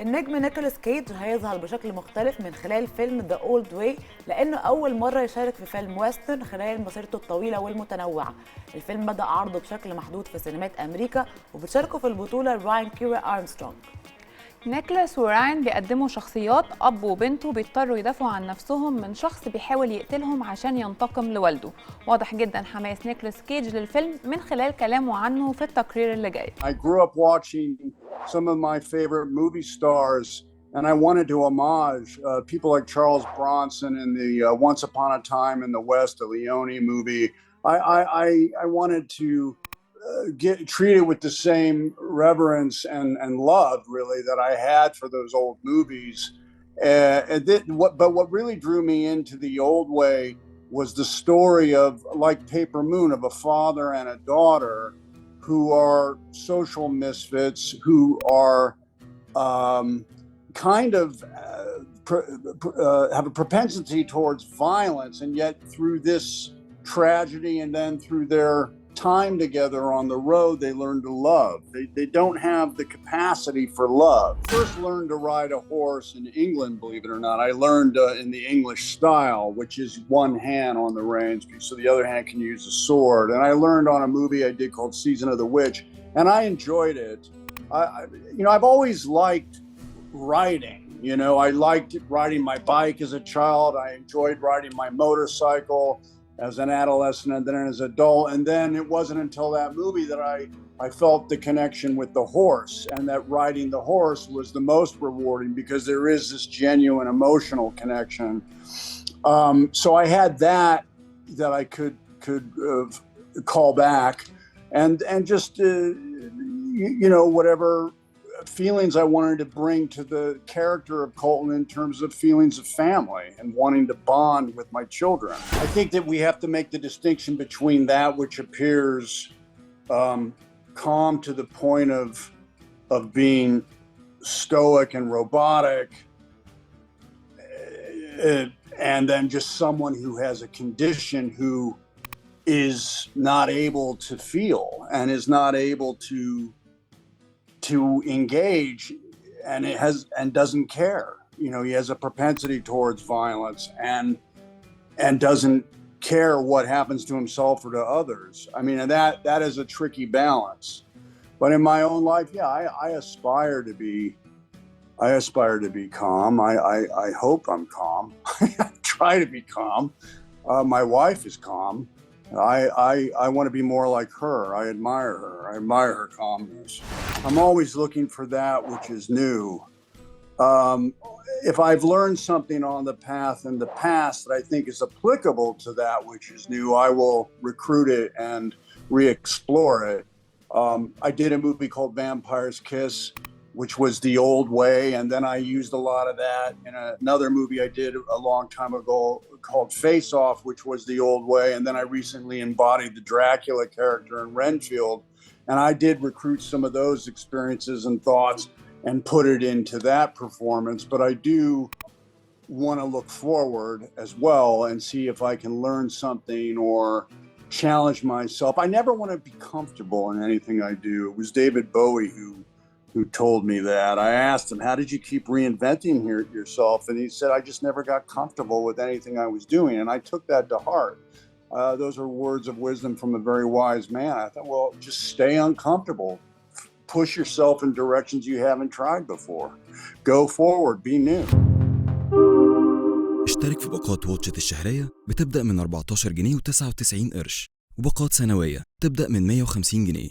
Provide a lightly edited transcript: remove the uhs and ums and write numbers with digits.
النجم نيكولاس كيدج هيظهر بشكل مختلف من خلال فيلم ذا اولد واي، لانه اول مره يشارك في فيلم ويسترن خلال مسيرته الطويله والمتنوعه. الفيلم بدا عرضه بشكل محدود في سينمات امريكا، وبتشاركوا في البطوله راين كيرا ارمسترونج. نيكولاس وراين بيقدموا شخصيات أب وبنته بيضطروا يدافعوا عن نفسهم من شخص بيحاول يقتلهم عشان ينتقم لوالده. واضح جدا حماس نيكولاس كيدج للفيلم من خلال كلامه عنه في التقرير اللي جاي. I grew up watching some of my favorite movie stars and I wanted to homage people like Charles Bronson in the Once Upon a Time in the West, the Leone movie. I wanted to get treated with the same reverence and love, really, that I had for those old movies. But what really drew me into the old way was the story of, like Paper Moon, of a father and a daughter who are social misfits, who are have a propensity towards violence, and yet through this tragedy and then through their time together on the road, they learn to love. They don't have the capacity for love. First learned to ride a horse in England, believe it or not. I learned in the English style, which is one hand on the reins, so the other hand can use a sword. And I learned on a movie I did called Season of the Witch, and I enjoyed it. I've always liked riding. I liked riding my bike as a child. I enjoyed riding my motorcycle as an adolescent and then as an adult. And then it wasn't until that movie that I felt the connection with the horse, and that riding the horse was the most rewarding because there is this genuine emotional connection. So I had that I could call back and just, whatever feelings I wanted to bring to the character of Colton in terms of feelings of family and wanting to bond with my children. I think that we have to make the distinction between that which appears calm to the point of being stoic and robotic, and then just someone who has a condition who is not able to feel and is not able to engage, and doesn't care. He has a propensity towards violence and doesn't care what happens to himself or to others. I mean, and that is a tricky balance. But in my own life, I aspire to be calm. I hope I'm calm. I try to be calm. My wife is calm. I want to be more like her. I admire her. I admire her calmness. I'm always looking for that which is new. If I've learned something on the path in the past that I think is applicable to that which is new, I will recruit it and re-explore it. I did a movie called Vampire's Kiss, which was the old way, and then I used a lot of that in another movie I did a long time ago called Face Off, which was the old way, and then I recently embodied the Dracula character in Renfield, and I did recruit some of those experiences and thoughts and put it into that performance. But I do want to look forward as well and see if I can learn something or challenge myself. I never want to be comfortable in anything I do. It was David Bowie who told me that. I asked him, how did you keep reinventing yourself? And he said, I just never got comfortable with anything I was doing. And I took that to heart. Those are words of wisdom from a very wise man. I thought, well, just stay uncomfortable. Push yourself in directions you haven't tried before. Go forward, be new. اشترك في باقات واتشت الشهرية بتبدأ من 14 جنيه و99 قرش، وباقات سنوية تبدأ من 150 جنيه.